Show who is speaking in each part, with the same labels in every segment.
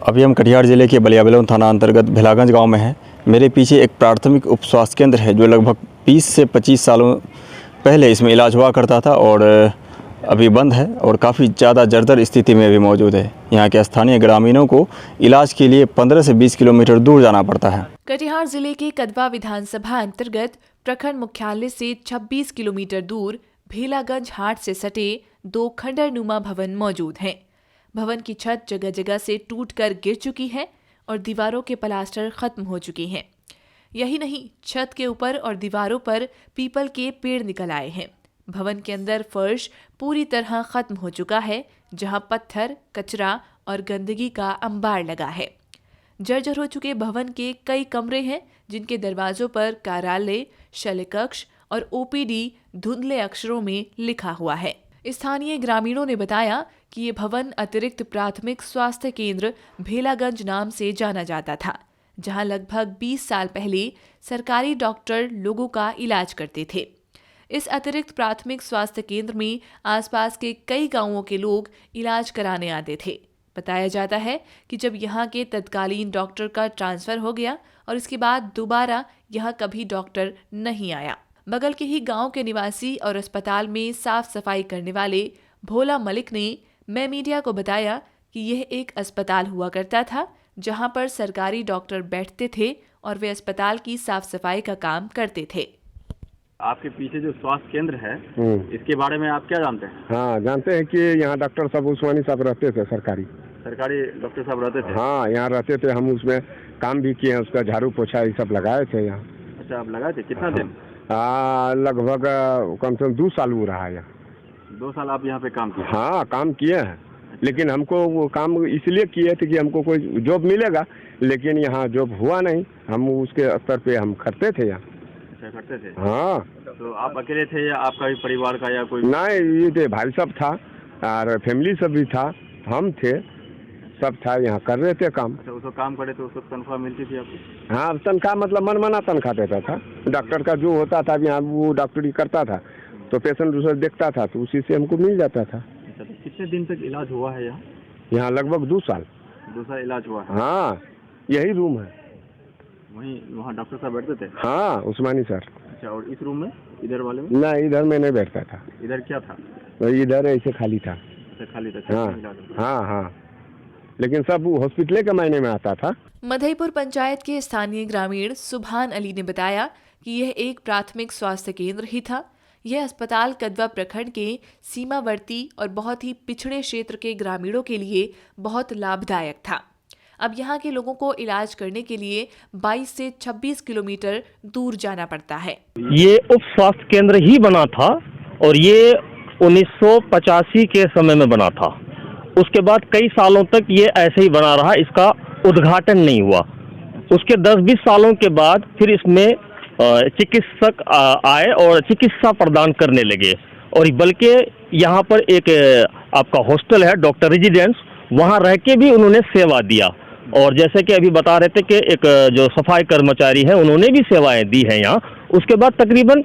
Speaker 1: अभी हम कटिहार जिले के बलिया थाना अंतर्गत भेलागंज गांव में हैं। मेरे पीछे एक प्राथमिक उप स्वास्थ्य केंद्र है जो लगभग 20 से 25 सालों पहले इसमें इलाज हुआ करता था और अभी बंद है और काफ़ी ज़्यादा जर्जर स्थिति में भी मौजूद है। यहाँ के स्थानीय ग्रामीणों को इलाज के लिए 15 से 20 किलोमीटर दूर जाना पड़ता है।
Speaker 2: कटिहार जिले के कदवा विधानसभा अंतर्गत प्रखंड मुख्यालय से 26 किलोमीटर दूर भेलागंज हाट से सटे 2 खंडरनुमा भवन मौजूद हैं। भवन की छत जगह जगह से टूटकर गिर चुकी है और दीवारों के प्लास्टर खत्म हो चुके हैं। यही नहीं, छत के ऊपर और दीवारों पर पीपल के पेड़ निकल आए हैं। भवन के अंदर फर्श पूरी तरह खत्म हो चुका है, जहां पत्थर, कचरा और गंदगी का अंबार लगा है। जर्जर हो चुके भवन के कई कमरे हैं जिनके दरवाजों पर कार्यालय, शल्यकक्ष और ओपीडी धुंधले अक्षरों में लिखा हुआ है। स्थानीय ग्रामीणों ने बताया कि ये भवन अतिरिक्त प्राथमिक स्वास्थ्य केंद्र भेलागंज नाम से जाना जाता था, जहां लगभग 20 साल पहले सरकारी डॉक्टर लोगों का इलाज करते थे। इस अतिरिक्त प्राथमिक स्वास्थ्य केंद्र में आसपास के कई गांवों के लोग इलाज कराने आते थे। बताया जाता है कि जब यहां के तत्कालीन डॉक्टर का ट्रांसफर हो गया और इसके बाद दोबारा यहां कभी डॉक्टर नहीं आया। बगल के ही गांव के निवासी और अस्पताल में साफ सफाई करने वाले भोला मलिक ने मैं मीडिया को बताया कि यह एक अस्पताल हुआ करता था जहां पर सरकारी डॉक्टर बैठते थे और वे अस्पताल की साफ सफाई का काम करते थे।
Speaker 1: आपके पीछे जो स्वास्थ्य केंद्र है इसके बारे में आप क्या जानते हैं?
Speaker 3: हाँ, जानते हैं कि यहाँ डॉक्टर साहब उस्मानी साहब रहते थे, सरकारी
Speaker 1: डॉक्टर साहब रहते थे।
Speaker 3: हाँ, यहाँ रहते थे। हम उसमें काम भी किए हैं, उसका झाड़ू पोछा ये सब लगाए थे यहाँ।
Speaker 1: अच्छा, आप लगाए थे? कितना दिन?
Speaker 3: लगभग कम से कम 2 साल हुआ रहा है।
Speaker 1: 2 साल आप यहाँ पे काम किए?
Speaker 3: हाँ, काम किए हैं। लेकिन हमको वो काम इसलिए किए थे कि हमको कोई जॉब मिलेगा, लेकिन यहाँ जॉब हुआ नहीं। हम उसके स्तर पे हम करते थे यहाँ।
Speaker 1: करते थे?
Speaker 3: हाँ।
Speaker 1: तो आप अकेले थे या आपका भी परिवार का या कोई?
Speaker 3: नहीं, ये थे, भाई सब था और फैमिली सब भी था, हम थे, सब था, यहाँ कर रहे थे काम।
Speaker 1: अच्छा, उसको काम करे तो उसको तनख्वाह मिलती थी आपको?
Speaker 3: हाँ, तनख्वाह मतलब मनमाना तनख्वाह देता था। डॉक्टर का जो होता था, यहाँ वो डॉक्टरी करता था तो पेशेंट दूसरा देखता था तो उसी से हमको मिल जाता था।
Speaker 1: अच्छा, तो कितने दिन तक इलाज हुआ है यहाँ?
Speaker 3: यहाँ लगभग 2 साल।
Speaker 1: 2 साल इलाज हुआ है?
Speaker 3: हाँ, यही रूम है।
Speaker 1: वहाँ डॉक्टर साहब बैठते थे?
Speaker 3: हाँ, उस्मानी सर।
Speaker 1: अच्छा, और इस रूम में, इधर वाले में?
Speaker 3: नहीं, इधर में नहीं बैठता था।
Speaker 1: इधर क्या था?
Speaker 3: इधर ऐसे खाली था।
Speaker 1: अच्छा, खाली था?
Speaker 3: हाँ हाँ हाँ, लेकिन सब हॉस्पिटल के मायने में आता था।
Speaker 2: मधईपुर पंचायत के स्थानीय ग्रामीण सुभान अली ने बताया कि यह एक प्राथमिक स्वास्थ्य केंद्र ही था। यह अस्पताल कदवा प्रखंड के सीमावर्ती और बहुत ही पिछड़े क्षेत्र के ग्रामीणों के लिए बहुत लाभदायक था। अब यहाँ के लोगों को इलाज करने के लिए 22 से 26 किलोमीटर दूर जाना पड़ता है।
Speaker 4: ये उप स्वास्थ्य केंद्र ही बना था और ये 1985 के समय में बना था। उसके बाद कई सालों तक ये ऐसे ही बना रहा, इसका उद्घाटन नहीं हुआ। उसके 10-20 सालों के बाद फिर इसमें चिकित्सक आए और चिकित्सा प्रदान करने लगे और बल्कि यहाँ पर एक आपका हॉस्टल है, डॉक्टर रेजिडेंस, वहाँ रह के भी उन्होंने सेवा दिया। और जैसे कि अभी बता रहे थे कि एक जो सफाई कर्मचारी है उन्होंने भी सेवाएं दी हैं यहाँ। उसके बाद तकरीबन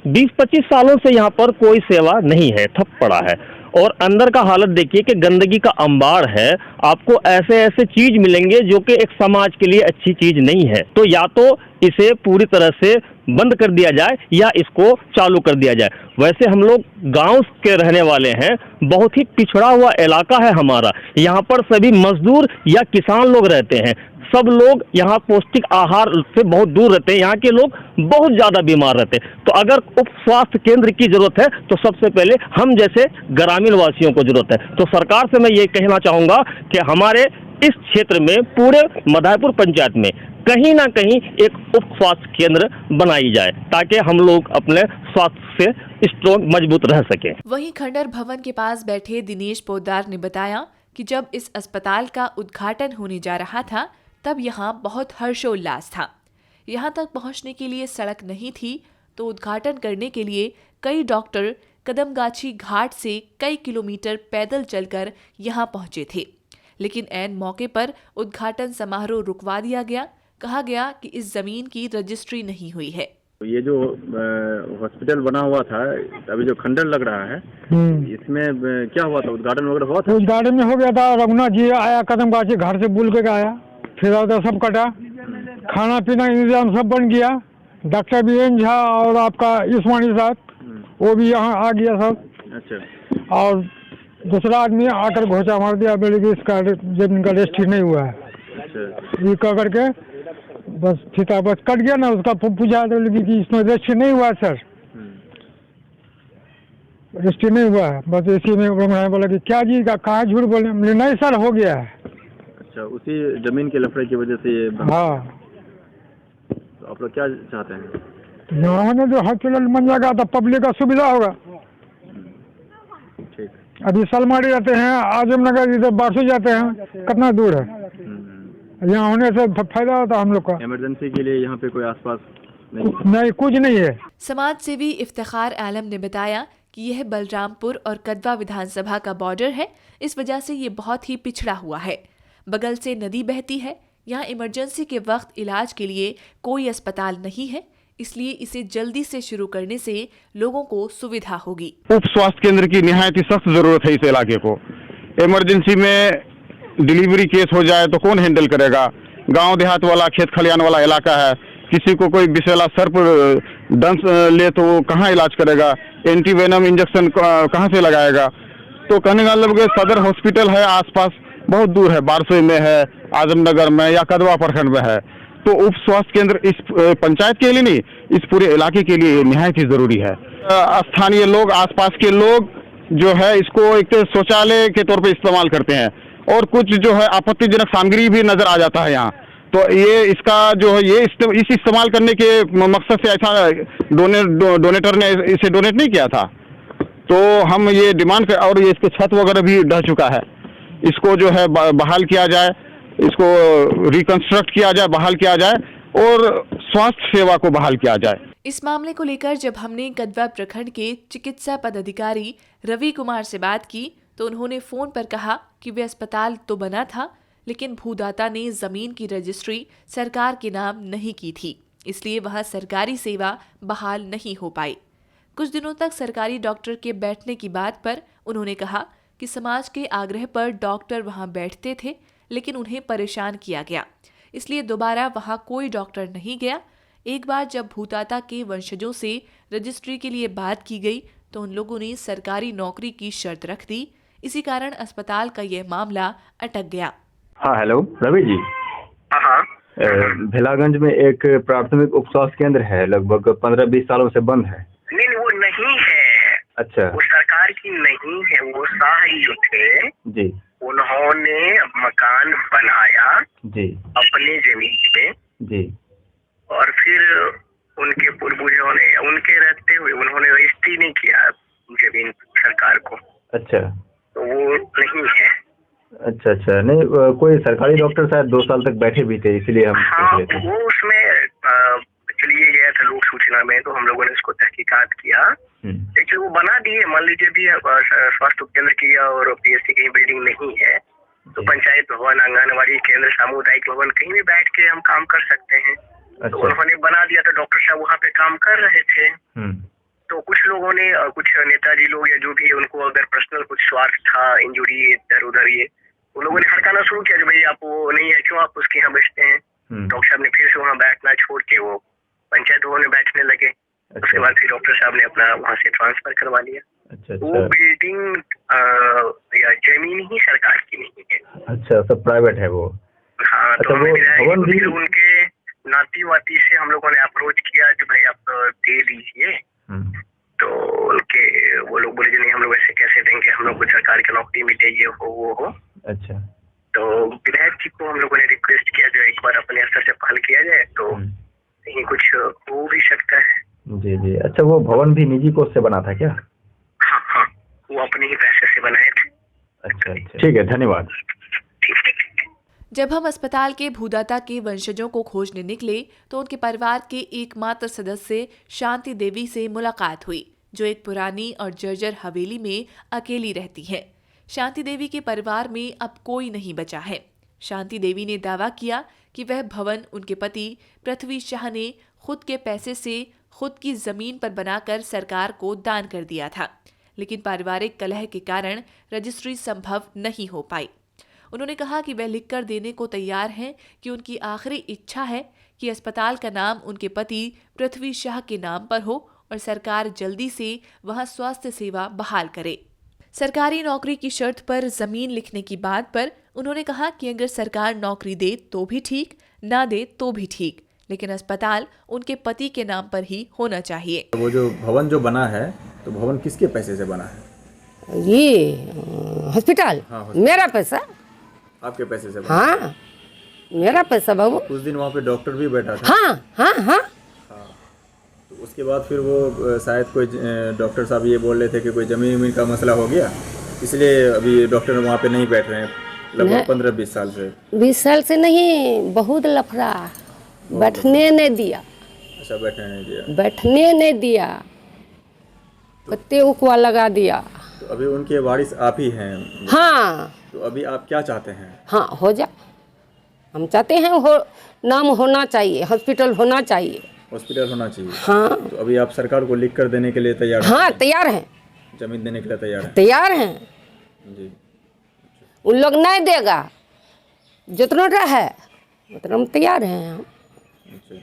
Speaker 4: 20-25 सालों से यहाँ पर कोई सेवा नहीं है, ठप पड़ा है। और अंदर का हालत देखिए कि गंदगी का अंबार है। आपको ऐसे ऐसे चीज मिलेंगे जो कि एक समाज के लिए अच्छी चीज नहीं है। तो या तो इसे पूरी तरह से बंद कर दिया जाए या इसको चालू कर दिया जाए। वैसे हम लोग गांव के रहने वाले हैं, बहुत ही पिछड़ा हुआ इलाका है हमारा। यहाँ पर सभी मजदूर या किसान लोग रहते हैं। सब लोग यहाँ पौष्टिक आहार से बहुत दूर रहते हैं। यहाँ के लोग बहुत ज़्यादा बीमार रहते हैं। तो अगर उप स्वास्थ्य केंद्र की जरूरत है तो सबसे पहले हम जैसे ग्रामीण वासियों को जरूरत है। तो सरकार से मैं ये कहना चाहूँगा कि हमारे इस क्षेत्र में, पूरे मधईपुर पंचायत में कहीं ना कहीं एक उप स्वास्थ्य केंद्र बनाई जाए ताकि हम लोग अपने स्वास्थ्य से स्ट्रॉन्ग, मजबूत रह सकें।
Speaker 2: वहीं खंडर भवन के पास बैठे दिनेश पोद्दार ने बताया कि जब इस अस्पताल का उद्घाटन होने जा रहा था तब यहाँ बहुत हर्षोल्लास था। यहाँ तक पहुँचने के लिए सड़क नहीं थी तो उद्घाटन करने के लिए कई डॉक्टर कदमगाछी घाट से कई किलोमीटर पैदल चलकर यहाँ पहुँचे थे। लेकिन ऐन मौके पर उद्घाटन समारोह रुकवा दिया गया। कहा गया कि इस जमीन की रजिस्ट्री नहीं हुई है।
Speaker 1: तो ये जो हॉस्पिटल बना हुआ था, अभी जो खंडर लग रहा है, इसमें क्या हुआ था? उद्घाटन वगैरह हुआ था?
Speaker 5: उद्घाटन में हो गया था। रघुनाथ जी आया कदम गाछी, घर से बुल के आया, फिर उधर सब कटा, खाना पीना इंतजाम सब बन गया। डॉक्टर बीएन झा और आपका इस्मानी साहब वो भी यहाँ आ गया सब।
Speaker 1: अच्छा।
Speaker 5: और दूसरा आदमी आकर घोचा मार दिया, बोले कि इसका जमीन का रजिस्ट्री नहीं हुआ है।
Speaker 1: अच्छा।
Speaker 5: ये कह करके बस फीता बस कट गया ना, उसका पूछा तो लगी कि इसमें रजिस्ट्री नहीं हुआ है सर, रजिस्ट्री नहीं हुआ है। बस इसी में बोला कि क्या जी का कहाँ झूठ बोले, नहीं सर हो गया है।
Speaker 1: अच्छा, उसी जमीन के लफड़े की वजह से ये
Speaker 5: हाँ।
Speaker 1: तो आप लोग क्या चाहते हैं?
Speaker 5: यहाँ में जो हॉस्पिटल बन जाएगा तो पब्लिक का सुविधा होगा।
Speaker 1: ठीक।
Speaker 5: अभी सलमारी रहते हैं, आजमनगर इधर बारसू जाते हैं, कितना दूर है। यहाँ होने से फायदा होता हम लोग का।
Speaker 1: इमरजेंसी के लिए यहाँ पे कोई आसपास
Speaker 5: नहीं कुछ नहीं है।
Speaker 2: समाज सेवी इफ्तिखार आलम ने बताया कि यह बलरामपुर और कदवा विधानसभा का बॉर्डर है, इस वजह से ये बहुत ही पिछड़ा हुआ है। बगल से नदी बहती है, यहाँ इमरजेंसी के वक्त इलाज के लिए कोई अस्पताल नहीं है, इसलिए इसे जल्दी से शुरू करने से लोगों को सुविधा होगी।
Speaker 6: उप स्वास्थ्य केंद्र की निहायत ही सख्त जरूरत है इस इलाके को। इमरजेंसी में डिलीवरी केस हो जाए तो कौन हैंडल करेगा? गांव देहात वाला, खेत खलियान वाला इलाका है, किसी को कोई विषैला सर्प दंश ले तो कहाँ इलाज करेगा? एंटीवेनम इंजेक्शन कहाँ से लगाएगा? तो कहने का मतलब सदर हॉस्पिटल है आसपास बहुत दूर है, बारसोई में है, आजमनगर में या कदवा प्रखंड में है। तो उप स्वास्थ्य केंद्र इस पंचायत के लिए नहीं, इस पूरे इलाके के लिए निहायत ही जरूरी है। स्थानीय लोग, आसपास के लोग जो है इसको एक शौचालय के तौर पे इस्तेमाल करते हैं और कुछ जो है आपत्तिजनक सामग्री भी नजर आ जाता है यहाँ। तो ये इसका जो है ये इस इस्तेमाल करने के मकसद से ऐसा डोनेटर ने इसे डोनेट नहीं किया था। तो हम ये डिमांड कर, और ये इसके छत वगैरह भी ढह चुका है, इसको जो है बहाल किया जाए, इसको रिकंस्ट्रक्ट किया जाए, बहाल किया जाए और स्वास्थ्य सेवा को बहाल किया जाए।
Speaker 2: इस मामले को लेकर जब हमने कदवा प्रखंड के चिकित्सा पदाधिकारी रवि कुमार से बात की तो उन्होंने फोन पर कहा कि वे अस्पताल तो बना था, लेकिन भूदाता ने जमीन की रजिस्ट्री सरकार के नाम नहीं की थी, इसलिए वह सरकारी सेवा बहाल नहीं हो पाई। कुछ दिनों तक सरकारी डॉक्टर के बैठने की बात पर उन्होंने कहा कि समाज के आग्रह पर डॉक्टर वहां बैठते थे, लेकिन उन्हें परेशान किया गया, इसलिए दोबारा वहां कोई डॉक्टर नहीं गया। एक बार जब भूदाता के वंशजों से रजिस्ट्री के लिए बात की गई तो उन लोगों ने सरकारी नौकरी की शर्त रख दी, इसी कारण अस्पताल का यह मामला अटक गया।
Speaker 1: हाँ, हेलो रवि जी।
Speaker 3: हाँ।
Speaker 1: भेलागंज में एक प्राथमिक उप स्वास्थ्य केंद्र है, लगभग 15-20 सालों से बंद है।
Speaker 3: नहीं, वो नहीं है।
Speaker 1: अच्छा।
Speaker 3: वो सरकार की नहीं है, वो शाह जो थे
Speaker 1: जी,
Speaker 3: उन्होंने मकान बनाया
Speaker 1: जी,
Speaker 3: अपनी जमीन पे
Speaker 1: जी,
Speaker 3: और फिर उनके पूर्वजों ने उनके रहते हुए उन्होंने रजिस्ट्री नहीं किया जमीन सरकार को।
Speaker 6: अच्छा,
Speaker 3: तो वो नहीं है।
Speaker 6: अच्छा अच्छा, नहीं कोई सरकारी डॉक्टर शायद 2 साल तक बैठे भी थे, इसलिए हम
Speaker 3: हाँ,
Speaker 6: पूछ रहे थे।
Speaker 3: वो उसमें चलिए गया था लोक सूचना में, तो हम लोगों ने उसको तहकीकात किया। देखिए वो बना दिए, मान लीजिए भी स्वास्थ्य केंद्र की और पीएचसी की बिल्डिंग नहीं है तो पंचायत भवन, आंगनबाड़ी केंद्र, सामुदायिक भवन कहीं भी बैठ के हम काम कर सकते हैं। तो उन्होंने बना दिया, तो डॉक्टर साहब वहाँ पे काम कर रहे थे। तो कुछ लोगों ने, कुछ नेताजी लोग या जो भी, उनको अगर पर्सनल कुछ स्वार्थ था, इंजुरी इधर उधर, ये उन लोगों ने हड़काना शुरू किया कि भाई आप वो नहीं है, क्यों आप उसके यहाँ बैठते हैं। डॉक्टर साहब ने फिर से वहाँ बैठना छोड़ के वो पंचायत भवन में बैठने लगे। उसके बाद फिर डॉक्टर साहब ने अपना वहाँ से ट्रांसफर करवा लिया। वो बिल्डिंग या जमीन ही सरकार की नहीं है।
Speaker 6: अच्छा, सब प्राइवेट है वो।
Speaker 3: हाँ, तो फिर उनके नाती वाती से हम लोगों ने अप्रोच किया कि भाई आप दे दीजिए। तो उनके वो लोग बोले कि नहीं, हम लोग ऐसे कैसे देंगे, हम लोग को सरकार की नौकरी मिले, ये हो वो हो।
Speaker 6: अच्छा,
Speaker 3: तो विधायक जी को हम लोगों ने रिक्वेस्ट किया जो एक बार अपने स्तर से पहल किया जाए तो कहीं कुछ हो भी सकता है।
Speaker 6: जी जी। अच्छा, वो भवन भी निजी कोष से बना था क्या?
Speaker 3: हाँ हाँ, वो अपने ही पैसे से बनाए थे।
Speaker 6: अच्छा अच्छा, ठीक है, धन्यवाद।
Speaker 2: जब हम अस्पताल के भूदाता के वंशजों को खोजने निकले तो उनके परिवार के एकमात्र सदस्य शांति देवी से मुलाकात हुई, जो एक पुरानी और जर्जर हवेली में अकेली रहती है। शांति देवी के परिवार में अब कोई नहीं बचा है। शांति देवी ने दावा किया कि वह भवन उनके पति पृथ्वी शाह ने खुद के पैसे से खुद की जमीन पर बनाकर सरकार को दान कर दिया था, लेकिन पारिवारिक कलह के कारण रजिस्ट्री संभव नहीं हो पाई। उन्होंने कहा कि वह लिखकर देने को तैयार हैं कि उनकी आखिरी इच्छा है कि अस्पताल का नाम उनके पति पृथ्वी शाह के नाम पर हो और सरकार जल्दी से वहां स्वास्थ्य सेवा बहाल करे। सरकारी नौकरी की शर्त पर जमीन लिखने की बात पर उन्होंने कहा कि अगर सरकार नौकरी दे तो भी ठीक, ना दे तो भी ठीक, लेकिन अस्पताल उनके पति के नाम पर ही होना चाहिए।
Speaker 1: वो जो भवन जो बना है, तो भवन किसके पैसे से बना है?
Speaker 7: ये हॉस्पिटल मेरा पैसा।
Speaker 1: आपके पैसे से बना?
Speaker 7: हाँ, मेरा पैसा बाबू।
Speaker 1: कुछ दिन वहाँ पे डॉक्टर भी बैठा था।
Speaker 7: हाँ हाँ हाँ।
Speaker 1: तो उसके बाद फिर वो शायद कोई डॉक्टर साहब ये बोल रहे थे कि कोई जमीन का मसला हो गया, इसलिए अभी डॉक्टर वहाँ पे नहीं बैठ रहे हैं लगभग 15-20 साल से।
Speaker 7: 20 साल से नहीं, बहुत लफड़ा, बैठने नहीं दिया।
Speaker 1: अच्छा, बैठने नहीं दिया।
Speaker 7: बैठने नहीं दिया, कत्ते उकवा लगा दिया।
Speaker 1: तो अभी उनके वारिस आप ही हैं।
Speaker 7: हाँ।
Speaker 1: तो अभी आप क्या चाहते हैं?
Speaker 7: हाँ, हो जा। हम चाहते हैं हो, नाम होना चाहिए, हॉस्पिटल होना चाहिए।
Speaker 1: हॉस्पिटल होना चाहिए।
Speaker 7: हाँ।
Speaker 1: तो अभी आप सरकार को लिख कर देने के लिए तैयार हैं?
Speaker 7: हाँ, तैयार हैं।
Speaker 1: जमीन देने के लिए तैयार हैं?
Speaker 7: तैयार हैं
Speaker 1: जी।
Speaker 7: उन लोग नहीं देगा, जितना है उतना हम तैयार हैं हम।
Speaker 1: अच्छा,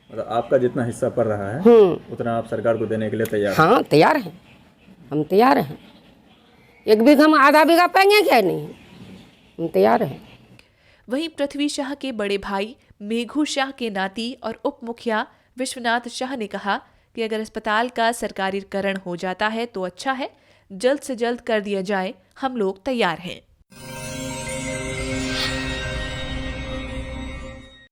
Speaker 1: मतलब आपका जितना हिस्सा पड़ रहा है उतना आप सरकार को देने के लिए तैयार हैं?
Speaker 7: हाँ, तैयार हैं, हम तैयार हैं। 1 बीघा में आधा बीघा पाएंगे क्या? नहीं, हम तैयार हैं।
Speaker 2: वहीं पृथ्वी शाह के बड़े भाई मेघू शाह के नाती और उप मुखिया विश्वनाथ शाह ने कहा कि अगर अस्पताल का सरकारीकरण हो जाता है तो अच्छा है, जल्द से जल्द कर दिया जाए, हम लोग तैयार हैं।